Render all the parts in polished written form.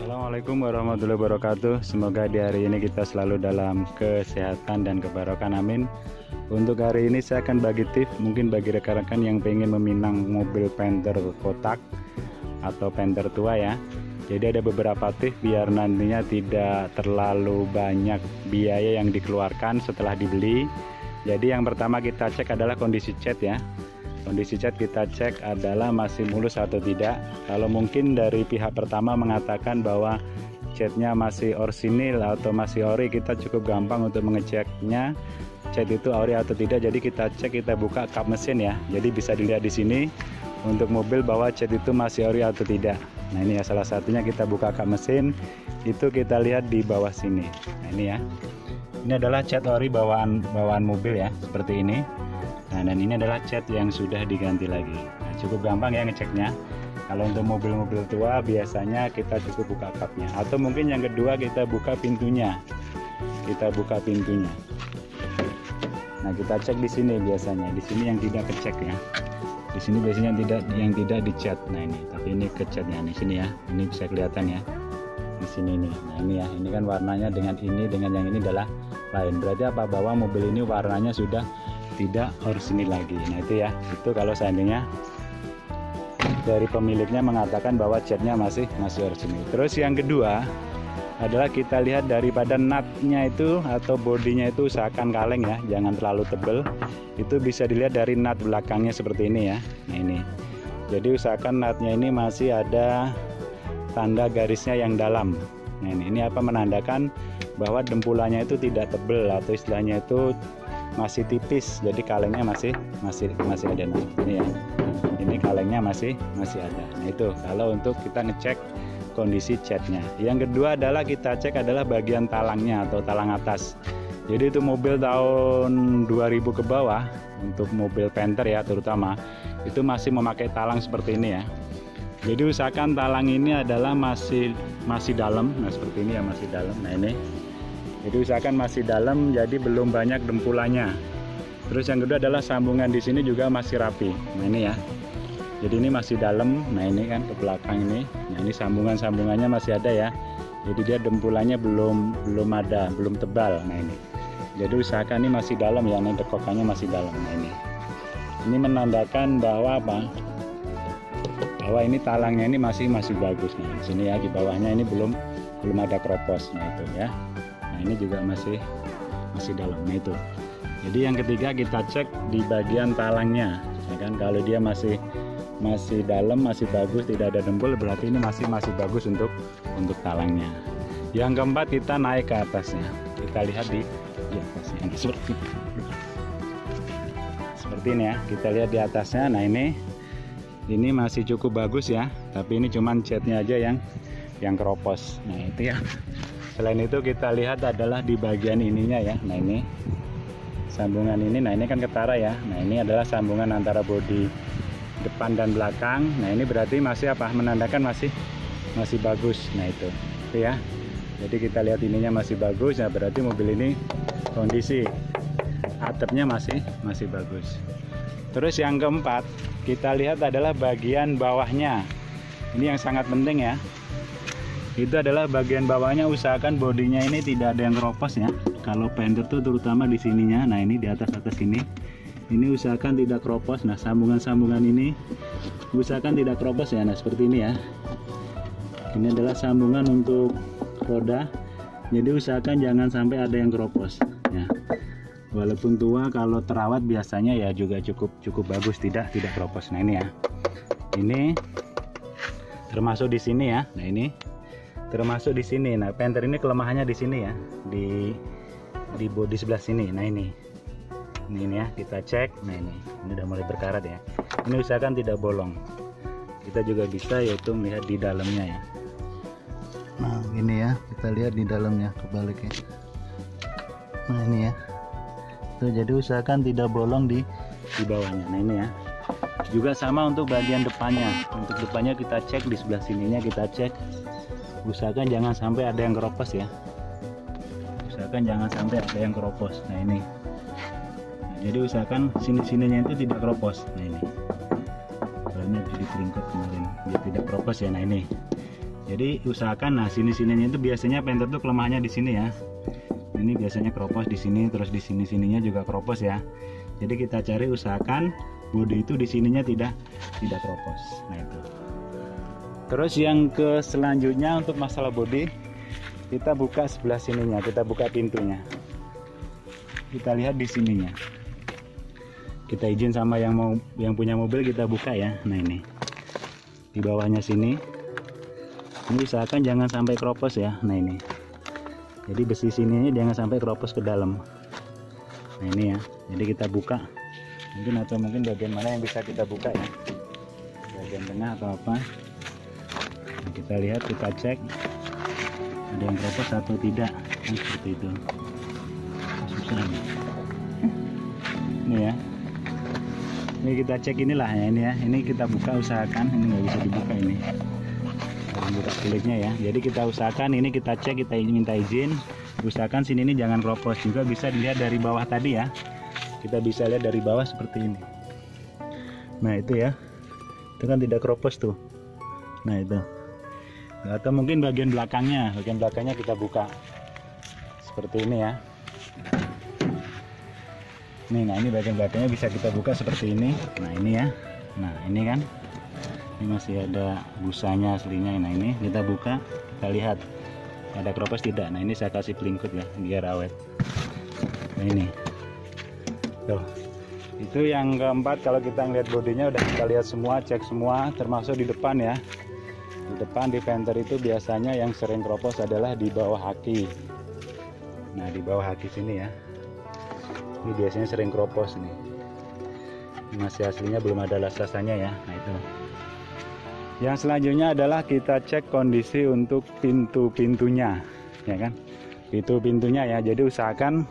Assalamualaikum warahmatullahi wabarakatuh. Semoga di hari ini kita selalu dalam kesehatan dan kebarokan, amin. Untuk hari ini saya akan bagi tips mungkin bagi rekan-rekan yang pengen meminang mobil Panther kotak atau Panther tua ya. Jadi ada beberapa tips biar nantinya tidak terlalu banyak biaya yang dikeluarkan setelah dibeli. Jadi yang pertama kita cek adalah kondisi cat ya. Kondisi cat kita cek adalah masih mulus atau tidak. Kalau mungkin dari pihak pertama mengatakan bahwa catnya masih orsinil atau masih ori, kita cukup gampang untuk mengeceknya cat itu ori atau tidak. Jadi kita cek, kita buka kap mesin ya. Jadi bisa dilihat di sini untuk mobil bahwa cat itu masih ori atau tidak. Nah ini ya, salah satunya kita buka kap mesin, itu kita lihat di bawah sini. Nah ini ya, ini adalah cat ori bawaan mobil ya, seperti ini. Nah, dan ini adalah cat yang sudah diganti lagi. Nah, cukup gampang ya ngeceknya. Kalau untuk mobil-mobil tua biasanya kita cukup buka kapnya, atau mungkin yang kedua kita buka pintunya. Kita buka pintunya. Nah, kita cek di sini biasanya. Di sini yang tidak kecek ya. Di sini biasanya yang tidak dicat. Nah, ini, tapi ini kecatnya di sini ya. Ini bisa kelihatan ya. Di sini nih. Nah, ini ya. Ini kan warnanya dengan yang ini adalah lain. Berarti apa? Bahwa mobil ini warnanya sudah tidak orsinil lagi. Nah itu ya, itu kalau seandainya dari pemiliknya mengatakan bahwa catnya masih orsinil. Terus yang kedua adalah kita lihat daripada nutnya itu atau bodinya itu usahakan kaleng ya, jangan terlalu tebal. Itu bisa dilihat dari nut belakangnya seperti ini ya. Nah ini, jadi usahakan nutnya ini masih ada tanda garisnya yang dalam. Nah ini apa, menandakan bahwa dempulannya itu tidak tebal atau istilahnya itu masih tipis, jadi kalengnya masih ada. Nah ini ya, ini kalengnya masih ada. Nah itu kalau untuk kita ngecek kondisi catnya. Yang kedua adalah kita cek adalah bagian talangnya atau talang atas. Jadi itu mobil tahun 2000 ke bawah, untuk mobil Panther ya terutama, itu masih memakai talang seperti ini ya. Jadi usahakan talang ini adalah masih dalam. Nah seperti ini ya, masih dalam. Nah ini, jadi usahakan masih dalam, jadi belum banyak dempulannya. Terus yang kedua adalah sambungan di sini juga masih rapi. Nah ini ya, jadi ini masih dalam. Nah ini kan ke belakang ini. Nah ini sambungannya masih ada ya. Jadi dia dempulannya belum ada, belum tebal. Nah ini, jadi usahakan ini masih dalam ya. Ini dekokannya masih dalam. Nah ini menandakan bahwa apa? Bahwa ini talangnya ini masih bagus. Nah di sini ya, di bawahnya ini belum ada kropos. Nah itu ya. Nah ini juga masih dalam. Nah itu, jadi yang ketiga kita cek di bagian talangnya ya kan. Kalau dia masih dalam, masih bagus, tidak ada dempul, berarti ini masih bagus untuk talangnya. Yang keempat kita naik ke atasnya, kita lihat di atasnya seperti ini ya, kita lihat di atasnya. Nah ini masih cukup bagus ya, tapi ini cuman catnya aja yang keropos. Nah itu ya. Selain itu kita lihat adalah di bagian ininya ya. Nah ini sambungan ini, nah ini kan ketara ya. Nah ini adalah sambungan antara bodi depan dan belakang. Nah ini berarti masih apa? Menandakan masih bagus. Nah itu ya. Jadi kita lihat ininya masih bagus. Nah berarti mobil ini kondisi atapnya masih bagus. Terus yang keempat kita lihat adalah bagian bawahnya. Ini yang sangat penting ya. Itu adalah bagian bawahnya, usahakan bodinya ini tidak ada yang keropos ya. Kalau Panther tuh terutama di sininya. Nah ini di atas ini usahakan tidak keropos. Nah sambungan ini usahakan tidak keropos ya. Nah seperti ini ya, ini adalah sambungan untuk roda, jadi usahakan jangan sampai ada yang keropos ya. Walaupun tua, kalau terawat biasanya ya juga cukup bagus, tidak keropos. Nah ini ya, ini termasuk di sini ya. Nah ini termasuk di sini. Nah Panther ini kelemahannya di sini ya, di bodi sebelah sini. Nah ini ya, kita cek. Nah ini udah mulai berkarat ya. Ini usahakan tidak bolong. Kita juga bisa yaitu melihat di dalamnya ya. Nah ini ya, kita lihat di dalamnya, kebalik ya. Nah ini ya, tuh, jadi usahakan tidak bolong di bawahnya. Nah ini ya, juga sama untuk bagian depannya. Untuk depannya kita cek, di sebelah sininya kita cek. Usahakan jangan sampai ada yang keropos ya. Usahakan jangan sampai ada yang keropos. Nah ini, jadi usahakan sininya itu tidak keropos. Nah ini, soalnya jadi keringkot kemarin, dia tidak keropos ya. Nah ini, Jadi usahakan, nah sini-sininya itu biasanya Panther tuh kelemahannya di sini ya. Ini biasanya keropos di sini, terus di sini-sininya juga keropos ya. Jadi kita cari, usahakan bodi itu di sininya tidak keropos. Nah itu. Terus yang ke selanjutnya untuk masalah bodi, kita buka sebelah sininya, kita buka pintunya. Kita lihat di sininya. Kita izin sama yang punya mobil, kita buka ya. Nah ini. Di bawahnya sini. Ini usahakan jangan sampai keropos ya. Nah ini. Jadi besi sininya jangan sampai keropos ke dalam. Nah ini ya. Jadi kita buka. Mungkin bagian mana yang bisa kita buka ya. Bagian tengah atau apa. Nah, kita lihat, kita cek. Ada yang keropos atau tidak. Nah, seperti itu. Susah nih. Ini ya. Ini kita cek inilah ya, ini ya. Ini kita buka, usahakan. Ini nggak bisa dibuka ini. Buka kulitnya ya. Jadi kita usahakan ini, kita cek, kita minta izin. Usahakan sini ini jangan keropos. Juga bisa dilihat dari bawah tadi ya. Kita bisa lihat dari bawah seperti ini. Nah itu ya. Itu kan tidak keropos tuh. Nah itu. Atau mungkin bagian belakangnya. Bagian belakangnya kita buka. Seperti ini ya. Nih, nah ini bagian belakangnya bisa kita buka seperti ini. Nah ini ya. Nah ini kan. Ini masih ada busanya aslinya. Nah ini kita buka, kita lihat ada keropos tidak. Nah ini saya kasih pelingkut ya biar awet. Nah ini tuh. Itu yang keempat. Kalau kita ngeliat bodinya udah kita lihat semua, cek semua, termasuk di depan ya. Di depan di Panther itu biasanya yang sering keropos adalah di bawah haki. Nah di bawah haki sini ya. Ini biasanya sering keropos nih. Ini masih aslinya belum ada las-lasannya ya. Nah itu. Yang selanjutnya adalah kita cek kondisi untuk pintu-pintunya, ya kan? Pintu-pintunya ya. Jadi usahakan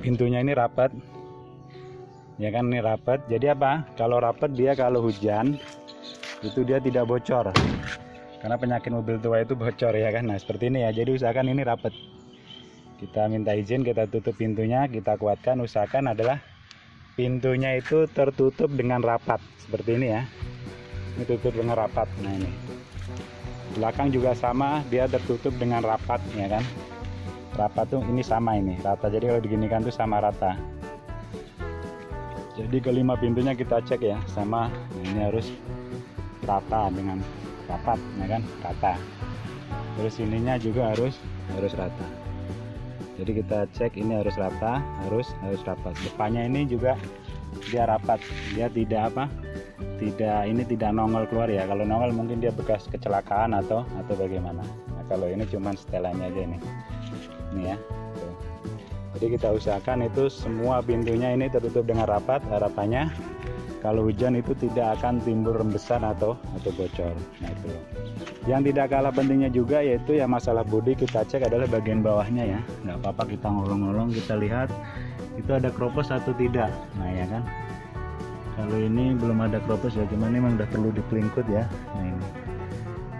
pintunya ini rapat, ya kan? Ini rapat. Jadi apa? Kalau rapat dia, kalau hujan itu dia tidak bocor. Karena penyakit mobil tua itu bocor ya kan? Nah seperti ini ya. Jadi usahakan ini rapat. Kita minta izin, kita tutup pintunya, kita kuatkan. Usahakan adalah pintunya itu tertutup dengan rapat seperti ini ya. Ini tutup dengan rapat. Nah ini belakang juga sama, dia tertutup dengan rapat ya kan. Rapat tuh ini sama, ini rata. Jadi kalau diginikan tuh sama rata. Jadi kelima pintunya kita cek ya sama. Nah, ini harus rata dengan rapat ya kan, rata. Terus ininya juga harus rata. Jadi kita cek ini harus rata, harus rapat. Depannya ini juga dia rapat, dia tidak apa, tidak nongol keluar ya. Kalau nongol mungkin dia bekas kecelakaan atau bagaimana. Nah kalau ini cuman setelannya aja ini ya. Tuh. Jadi kita usahakan itu semua pintunya ini tertutup dengan rapat. Harapannya kalau hujan itu tidak akan timbul rembesan atau bocor. Nah itu. Yang tidak kalah pentingnya juga yaitu ya masalah bodi, kita cek adalah bagian bawahnya ya. Nggak apa-apa kita ngolong-ngolong, kita lihat itu ada keropos atau tidak. Nah ya kan. Kalau ini belum ada keropos ya, cuman memang udah perlu dipelingkut ya. Nah ini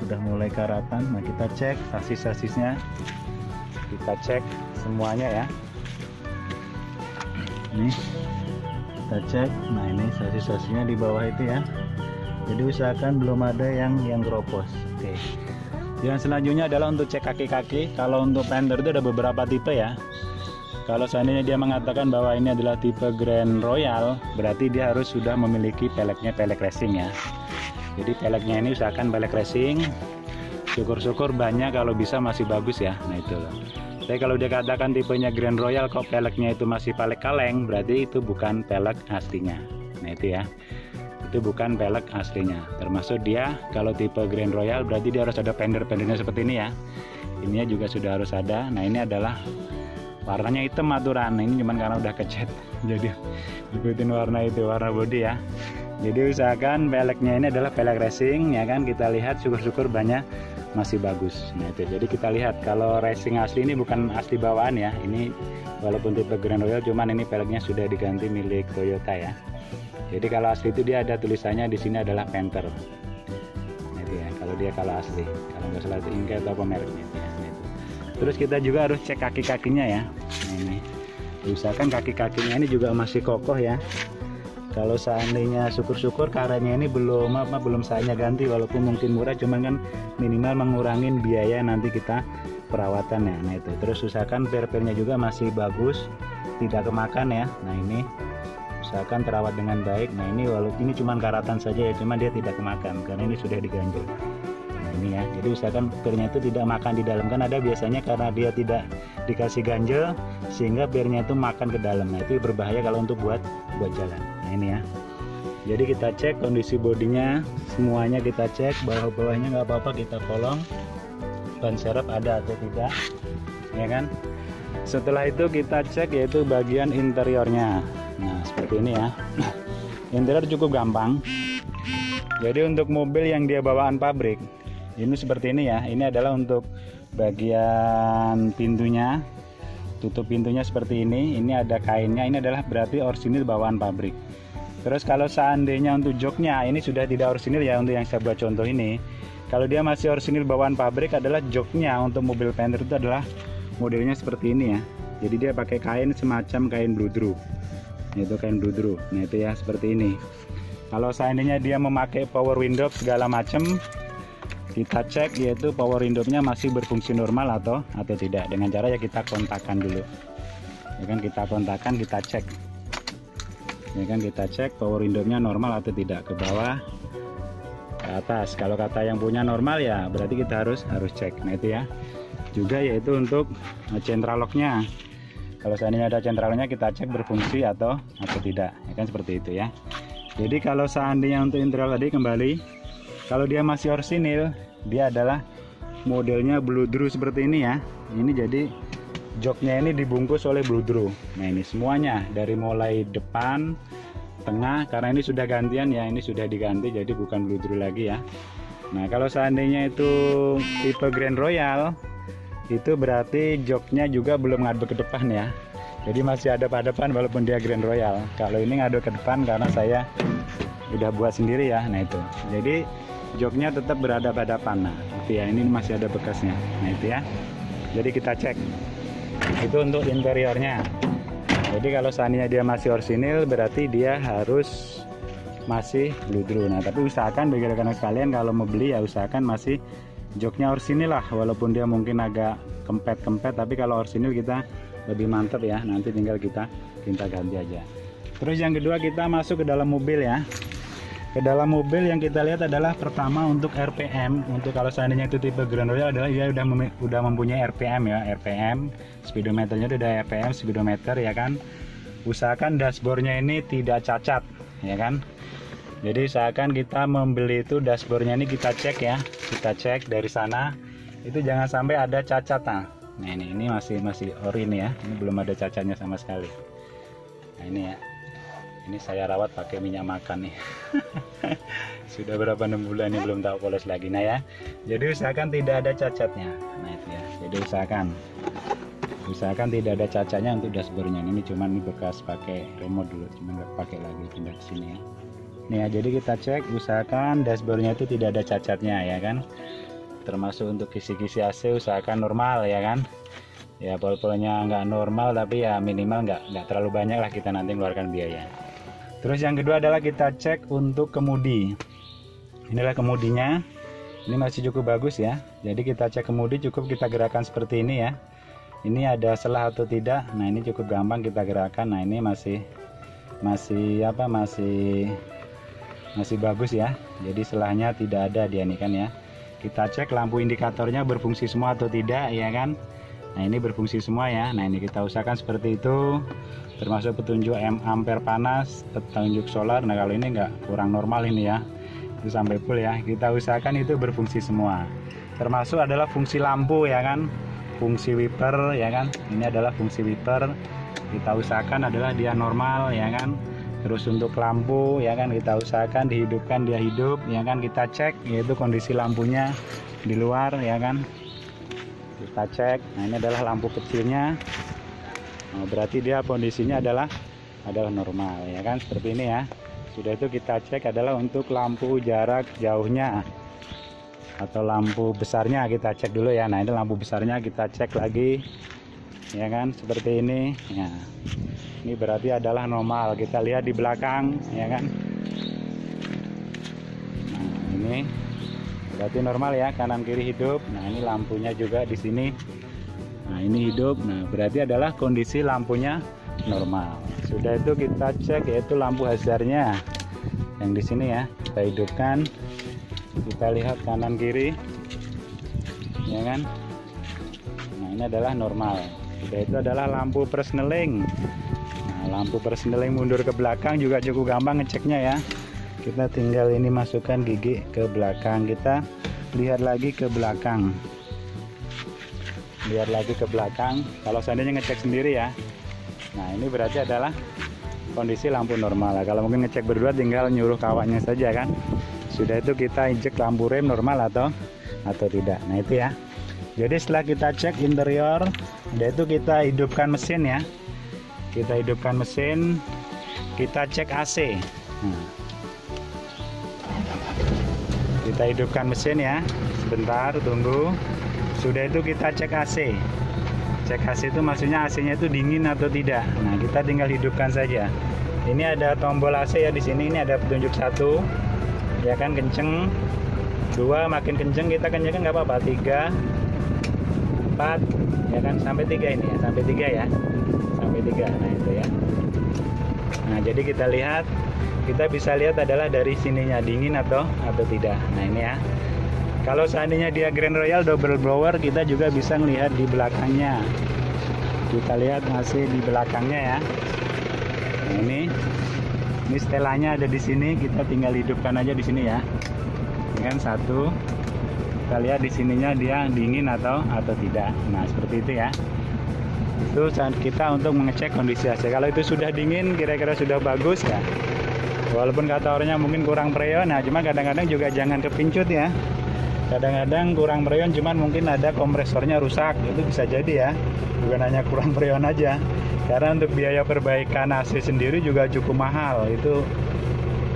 udah mulai karatan. Nah kita cek sasis-sasisnya, kita cek semuanya ya. Ini kita cek. Nah ini sasis-sasisnya di bawah itu ya. Jadi usahakan belum ada yang keropos. Oke. Yang selanjutnya adalah untuk cek kaki-kaki. Kalau untuk Panther itu ada beberapa tipe ya. Kalau seandainya dia mengatakan bahwa ini adalah tipe Grand Royal, berarti dia harus sudah memiliki peleknya pelek racing ya. Jadi peleknya ini usahakan pelek racing. Syukur-syukur banyak, kalau bisa masih bagus ya. Nah itu loh. Tapi kalau dia katakan tipenya Grand Royal kok peleknya itu masih pelek kaleng, berarti itu bukan pelek aslinya. Nah itu ya. Itu bukan pelek aslinya. Termasuk dia kalau tipe Grand Royal berarti dia harus ada fender-fendernya seperti ini ya. Ininya juga sudah harus ada. Nah ini adalah warnanya hitam aturan. Ini cuman karena udah kecat jadi ikutin warna itu, warna bodi ya. Jadi usahakan peleknya ini adalah pelek racing ya kan. Kita lihat syukur-syukur banyak masih bagus. Nah itu. Jadi kita lihat kalau racing asli ini bukan asli bawaan ya. Ini walaupun tipe Grand Royal cuman ini peleknya sudah diganti milik Toyota ya. Jadi kalau asli itu dia ada tulisannya di sini adalah Panther. Nah, itu ya. Kalau dia kalau asli, kalau nggak salah itu Inca atau apa mereknya ya. Nah, itu. Terus kita juga harus cek kaki-kakinya ya. Nah, ini. Usahakan kaki-kakinya ini juga masih kokoh ya. Kalau seandainya syukur-syukur karetnya ini belum saatnya ganti, walaupun mungkin murah, cuman kan minimal mengurangin biaya nanti kita perawatannya. Nah itu, terus usahakan per-pernya juga masih bagus, tidak kemakan ya. Nah ini usahakan terawat dengan baik. Nah ini walaupun ini cuman karatan saja ya, cuman dia tidak kemakan karena ini sudah diganjel. Nah ini ya, jadi usahakan pernya itu tidak makan di dalam, kan ada biasanya karena dia tidak dikasih ganjel sehingga pernya itu makan ke dalam. Nah itu berbahaya kalau untuk buat jalan. Nah ini ya, jadi kita cek kondisi bodinya semuanya, kita cek bawah-bawahnya nggak apa-apa, kita kolong ban serep ada atau tidak ya kan. Setelah itu kita cek yaitu bagian interiornya. Nah seperti ini ya. Interior cukup gampang. Jadi untuk mobil yang dia bawaan pabrik ini seperti ini ya. Ini adalah untuk bagian pintunya, tutup pintunya seperti ini. Ini ada kainnya, ini adalah berarti orsinil bawaan pabrik. Terus kalau seandainya untuk joknya ini sudah tidak orsinil ya, untuk yang saya buat contoh ini. Kalau dia masih orsinil bawaan pabrik adalah joknya untuk mobil Panther itu adalah modelnya seperti ini ya. Jadi dia pakai kain semacam kain bludru. Itu kain bludru. Nah itu ya seperti ini. Kalau seandainya dia memakai power window segala macam, kita cek yaitu power window-nya masih berfungsi normal atau tidak, dengan cara ya kita kontakkan dulu. Ya kan, kita kontakkan, kita cek. Ya kan, kita cek power window-nya normal atau tidak, ke bawah, ke atas. Kalau kata yang punya normal ya berarti kita harus cek. Nah itu ya. Juga yaitu untuk central lock-nya. Kalau seandainya ada central lock-nya kita cek berfungsi atau tidak. Ya kan seperti itu ya. Jadi kalau seandainya untuk interior tadi kembali, kalau dia masih orsinil, dia adalah modelnya bludru seperti ini ya. Ini jadi joknya ini dibungkus oleh bludru. Nah ini semuanya dari mulai depan, tengah, karena ini sudah gantian ya, ini sudah diganti jadi bukan bludru lagi ya. Nah kalau seandainya itu tipe Grand Royal, itu berarti joknya juga belum ngaduk ke depan ya. Jadi masih hadap-hadapan walaupun dia Grand Royal. Kalau ini ngaduk ke depan karena saya udah buat sendiri ya. Nah itu, jadi joknya tetap berhadapan-hadapan. Nah itu ya, ini masih ada bekasnya. Nah itu ya, jadi kita cek. Itu untuk interiornya. Jadi kalau seandainya dia masih orsinil berarti dia harus masih bludru. Nah tapi usahakan bagi rekan sekalian kalau mau beli ya usahakan masih joknya orsinil lah, walaupun dia mungkin agak kempet-kempet, tapi kalau orsinil kita lebih mantap ya. Nanti tinggal kita ganti aja. Terus yang kedua kita masuk ke dalam mobil ya. Ke dalam mobil yang kita lihat adalah pertama untuk RPM. Untuk kalau seandainya itu tipe Grand Royal adalah dia udah mempunyai RPM ya, RPM, speedometernya itu udah RPM, speedometer ya kan. Usahakan dashboardnya ini tidak cacat ya kan. Jadi usahakan kita membeli itu dashboardnya ini kita cek ya, kita cek dari sana itu jangan sampai ada cacat. Nah ini masih ori nih ya, ini belum ada cacatnya sama sekali. Nah ini ya. Ini saya rawat pakai minyak makan nih. Sudah berapa 6 bulan ini belum tahu polos lagi. Nah ya, jadi usahakan tidak ada cacatnya. Nah itu ya, jadi usahakan tidak ada cacatnya untuk dashboardnya. Ini cuman ini bekas pakai remote dulu, cuman nggak pakai lagi, pindah ke sini ya. Nih ya, jadi kita cek, usahakan dashboardnya itu tidak ada cacatnya ya kan. Termasuk untuk kisi-kisi AC usahakan normal ya kan. Ya pol-polnya nggak normal tapi ya minimal nggak terlalu banyak lah kita nanti mengeluarkan biaya. Terus yang kedua adalah kita cek untuk kemudi. Inilah kemudinya. Ini masih cukup bagus ya. Jadi kita cek kemudi, cukup kita gerakan seperti ini ya. Ini ada selah atau tidak. Nah ini cukup gampang kita gerakan. Nah ini masih bagus ya. Jadi selahnya tidak ada dia nih kan ya. Kita cek lampu indikatornya berfungsi semua atau tidak ya kan. Nah ini berfungsi semua ya. Nah ini kita usahakan seperti itu. Termasuk petunjuk ampere panas, petunjuk solar. Nah kalau ini kurang normal ini ya, itu sampai full ya. Kita usahakan itu berfungsi semua. Termasuk adalah fungsi lampu ya kan, fungsi wiper ya kan. Ini adalah fungsi wiper. Kita usahakan adalah dia normal ya kan. Terus untuk lampu ya kan kita usahakan dihidupkan, dia hidup ya kan. Kita cek yaitu kondisi lampunya di luar ya kan. Kita cek. Nah ini adalah lampu kecilnya. Nah, berarti dia kondisinya adalah normal ya kan, seperti ini ya. Sudah itu kita cek adalah untuk lampu jarak jauhnya atau lampu besarnya kita cek dulu ya. Nah ini lampu besarnya kita cek lagi. ya kan, seperti ini ya. Ini berarti adalah normal. Kita lihat di belakang ya kan. Nah ini berarti normal ya, kanan kiri hidup. Nah ini lampunya juga di sini. Nah ini hidup. Nah berarti adalah kondisi lampunya normal. Sudah itu kita cek yaitu lampu hazardnya yang di sini ya. Kita hidupkan. Kita lihat kanan kiri ya kan. Nah ini adalah normal. Sudah itu adalah lampu persneling. Nah, lampu persneling mundur ke belakang juga cukup gampang ngeceknya ya. Kita tinggal ini masukkan gigi ke belakang. Kita lihat lagi ke belakang. Lihat lagi ke belakang. Kalau seandainya ngecek sendiri ya. Nah ini berarti adalah kondisi lampu normal. Kalau mungkin ngecek berdua tinggal nyuruh kawannya saja kan. Sudah itu kita injek lampu rem normal atau tidak. Nah itu ya. Jadi setelah kita cek interior, udah itu kita hidupkan mesin ya. Kita hidupkan mesin, kita cek AC. Nah, kita hidupkan mesin ya. Sebentar, tunggu. Sudah itu kita cek AC. Cek AC itu maksudnya AC-nya itu dingin atau tidak. Nah kita tinggal hidupkan saja. Ini ada tombol AC ya di sini. Ini ada petunjuk 1, ya kan, kenceng. 2, makin kenceng kita kencengkan nggak apa-apa. 3, 4, ya kan, sampai 3 ini ya, sampai 3 ya, sampai 3. Nah itu ya. Nah jadi kita lihat, kita bisa lihat adalah dari sininya dingin atau tidak. Nah ini ya. Kalau seandainya dia Grand Royal double blower, kita juga bisa melihat di belakangnya. Kita lihat AC di belakangnya ya. Nah ini setelannya ada di sini. Kita tinggal hidupkan aja di sini ya. Ini kan 1. Kita lihat di sininya dia dingin atau tidak. Nah seperti itu ya. Itu saat kita untuk mengecek kondisi AC. Kalau itu sudah dingin, kira-kira sudah bagus ya. Walaupun kata orangnya mungkin kurang freon. Nah cuma kadang-kadang juga jangan kepincut ya. Kadang-kadang kurang freon, cuman mungkin ada kompresornya rusak. Itu bisa jadi ya. Bukan hanya kurang freon aja. Karena untuk biaya perbaikan AC sendiri juga cukup mahal. Itu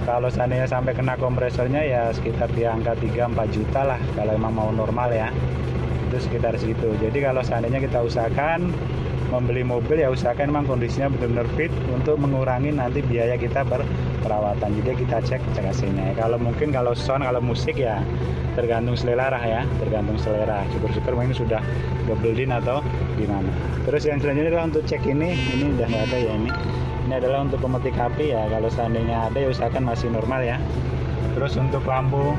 kalau seandainya sampai kena kompresornya ya sekitar di angka 3-4 juta lah kalau emang mau normal ya. Itu sekitar segitu. Jadi kalau seandainya kita usahakan membeli mobil ya usahakan memang kondisinya benar-benar fit untuk mengurangi nanti biaya kita perawatan. Jadi kita cek AC-nya. Kalau mungkin kalau sound, kalau musik ya tergantung selera ya, tergantung selera. Syukur-syukur mungkin sudah double din atau gimana. Terus yang selanjutnya adalah untuk cek ini udah nggak ada ya ini. Ini adalah untuk pemetik api ya. Kalau seandainya ada ya usahakan masih normal ya. Terus untuk lampu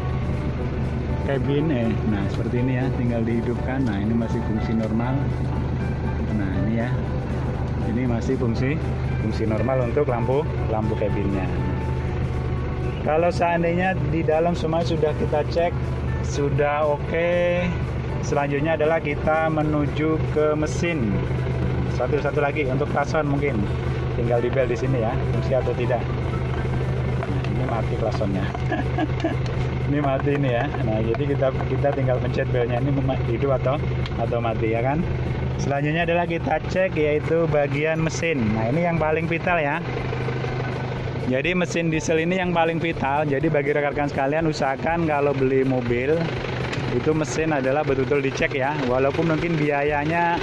cabin nah seperti ini ya, tinggal dihidupkan. Nah ini masih fungsi normal. Nah ini ya, ini masih fungsi normal untuk lampu cabinnya. Kalau seandainya di dalam semua sudah kita cek, sudah oke. Selanjutnya adalah kita menuju ke mesin. Satu lagi untuk klason mungkin. Tinggal di bel di sini ya, fungsi atau tidak. Nah, ini mati klasonnya. Ini mati ini ya. Nah, jadi kita tinggal pencet belnya ini hidup atau mati ya kan. Selanjutnya adalah kita cek yaitu bagian mesin. Nah, ini yang paling vital ya. Jadi mesin diesel ini yang paling vital. Jadi bagi rekan-rekan sekalian usahakan kalau beli mobil itu mesin adalah betul-betul dicek ya. Walaupun mungkin biayanya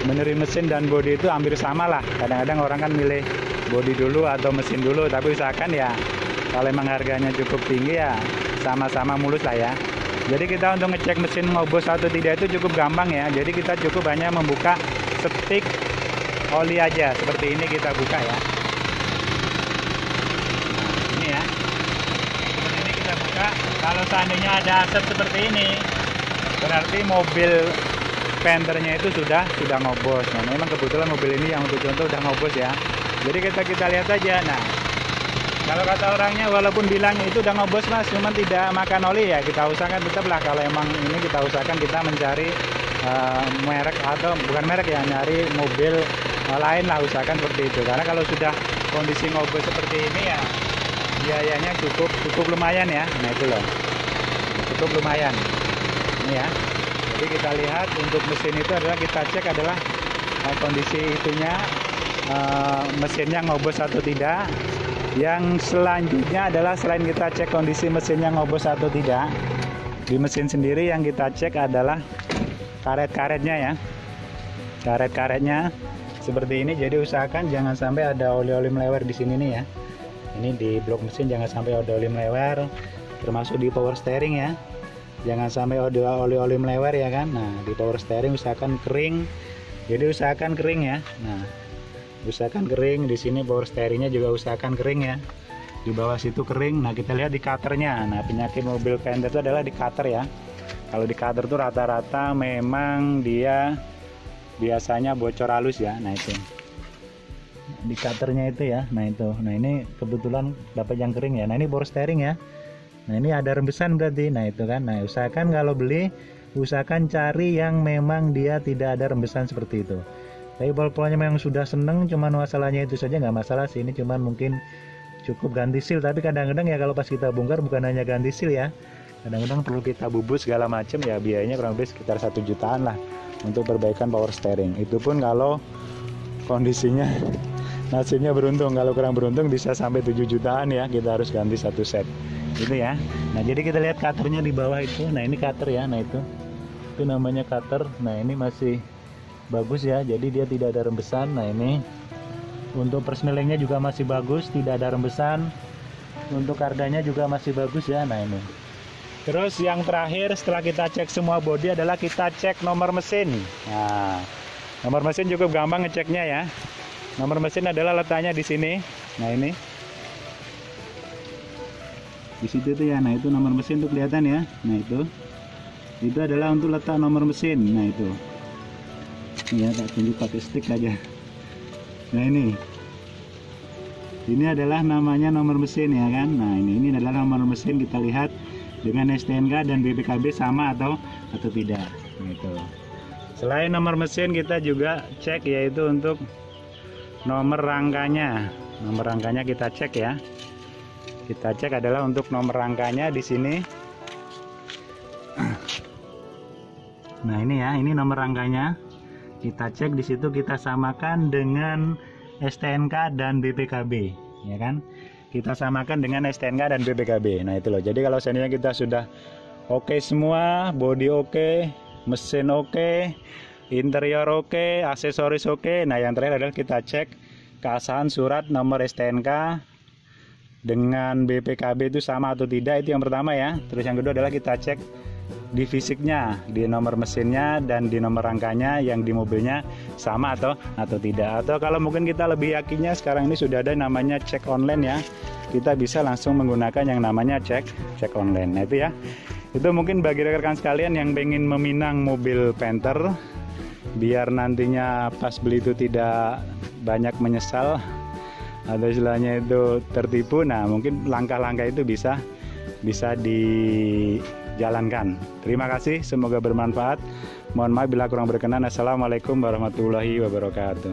benerin mesin dan bodi itu hampir sama lah. Kadang-kadang orang kan milih bodi dulu atau mesin dulu, tapi usahakan ya kalau memang harganya cukup tinggi ya sama-sama mulus lah ya. Jadi kita untuk ngecek mesin ngobos atau tidak itu cukup gampang ya. Jadi kita cukup hanya membuka stik oli aja seperti ini, kita buka ya. Nah, ini ya. Seperti ini kita buka. Kalau seandainya ada asap seperti ini, berarti mobil Panthernya itu sudah ngobos. Nah, memang kebetulan mobil ini yang untuk contoh udah ngobos ya. Jadi kita lihat aja. Nah, kalau kata orangnya walaupun bilang itu udah ngobos mas, cuman tidak makan oli ya, kita usahakan tetaplah kalau emang ini kita usahakan kita mencari merek atau bukan merek ya, nyari mobil lain lah, usahakan seperti itu. Karena kalau sudah kondisi ngobos seperti ini ya biayanya cukup lumayan ya. Nah itu loh, cukup lumayan ini ya. Jadi kita lihat untuk mesin itu adalah kita cek adalah kondisi itunya, mesinnya ngobos atau tidak. Yang selanjutnya adalah selain kita cek kondisi mesinnya ngobos atau tidak, di mesin sendiri yang kita cek adalah karet-karetnya ya. karet-karetnya seperti ini. Jadi usahakan jangan sampai ada oli-oli melewar di sini nih ya. Ini di blok mesin jangan sampai ada oli melewar, termasuk di power steering ya. Jangan sampai ada oli-oli melewar ya kan. Nah, di power steering usahakan kering. Jadi usahakan kering ya. Nah, usahakan kering. Di sini power steeringnya juga usahakan kering ya. Di bawah situ kering. Nah, kita lihat di cutternya. Nah, penyakit mobil penter itu adalah di cutter ya. Kalau di cutter tuh rata-rata memang dia biasanya bocor halus ya. Nah, itu di cutternya itu ya. Nah, itu. Nah, ini kebetulan dapat yang kering ya. Nah, ini power steering ya. Nah, ini ada rembesan berarti. Nah, itu kan. Nah, usahakan kalau beli, usahakan cari yang memang dia tidak ada rembesan seperti itu. Tapi pol-polnya memang sudah seneng, cuman masalahnya itu saja, nggak masalah sih. Ini cuman mungkin cukup ganti seal. Tapi kadang-kadang ya kalau pas kita bongkar bukan hanya ganti seal ya. Kadang-kadang perlu kita bubut segala macam ya, biayanya kurang lebih sekitar 1 jutaan lah untuk perbaikan power steering. Itu pun kalau kondisinya nasibnya beruntung. Kalau kurang beruntung bisa sampai 7 jutaan ya, kita harus ganti satu set gitu ya. Nah, jadi kita lihat cutternya di bawah itu. Nah, ini cutter ya. Nah, itu namanya cutter. Nah, ini masih bagus ya, jadi dia tidak ada rembesan. Nah, ini untuk persnelingnya juga masih bagus, tidak ada rembesan. Untuk kardanya juga masih bagus ya. Nah, ini terus yang terakhir setelah kita cek semua bodi adalah kita cek nomor mesin. Nah, nomor mesin cukup gampang ngeceknya ya. Nomor mesin adalah letaknya di sini. Nah, ini di situ tuh ya. Nah, itu nomor mesin tuh kelihatan ya. Nah, itu adalah untuk letak nomor mesin. Nah, itu ya, tak tunjuk pakai stick aja. Nah, ini adalah namanya nomor mesin ya kan. Nah, ini adalah nomor mesin. Kita lihat dengan STNK dan BPKB sama atau tidak gitu. Selain nomor mesin kita juga cek yaitu untuk nomor rangkanya. Nomor rangkanya kita cek ya. Kita cek adalah untuk nomor rangkanya di sini. Nah, ini ya, ini nomor rangkanya. Kita cek di situ, kita samakan dengan STNK dan BPKB ya kan. Kita samakan dengan STNK dan BPKB. Nah, itu loh. Jadi kalau seandainya kita sudah oke semua, bodi oke, mesin oke, interior oke, aksesoris oke. Nah, yang terakhir adalah kita cek keabsahan surat nomor STNK dengan BPKB itu sama atau tidak. Itu yang pertama ya. Terus yang kedua adalah kita cek di fisiknya, di nomor mesinnya dan di nomor rangkanya yang di mobilnya sama atau tidak. Atau kalau mungkin kita lebih yakinnya, sekarang ini sudah ada namanya cek online ya. Kita bisa langsung menggunakan yang namanya cek online. Nah, itu ya. Itu mungkin bagi rekan-rekan sekalian yang pengen meminang mobil Panther biar nantinya pas beli itu tidak banyak menyesal atau istilahnya itu tertipu. Nah, mungkin langkah-langkah itu bisa dijalankan. Terima kasih, semoga bermanfaat. Mohon maaf bila kurang berkenan. Assalamualaikum warahmatullahi wabarakatuh.